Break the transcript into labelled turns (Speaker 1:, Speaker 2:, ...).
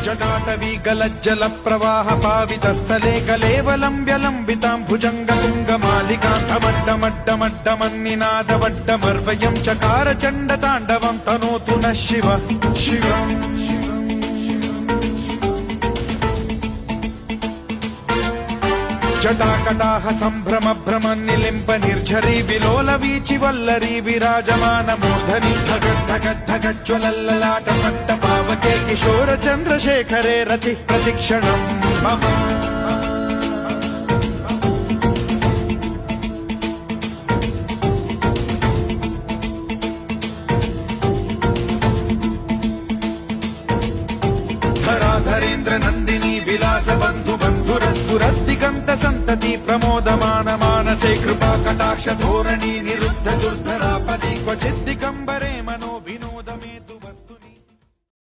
Speaker 1: जटाटवी गलज्जल प्रवाह पावितस्थले कलेवलम्ब्यलम्बितां भुजङ्गतुङ्गमालिकान्तमड्डमड्डमड्डमन्निनादवड्डमर्वयं चकार चण्डताण्डवं तनोतु नः शिव शिव जटाकटाह सम्भ्रम भ्रम निलिम्ब निर्झरी विलोल वीचि वल्लरी विराजमान मूर्धनि धगद्धगद्धगज्ज्वलल्ललाट पट्ट पावके किशोर चन्द्रशेखरे रति प्रतिक्षणम् मम धराधरेन्द्र नन्दिनी विलास बन्धु बन्धुरस्सुरद्दिगन्त सन्तति प्रमोदमान मानसे कृपा कटाक्ष धोरणी निरुद्ध दुर्धरापदि क्वचिद्दिक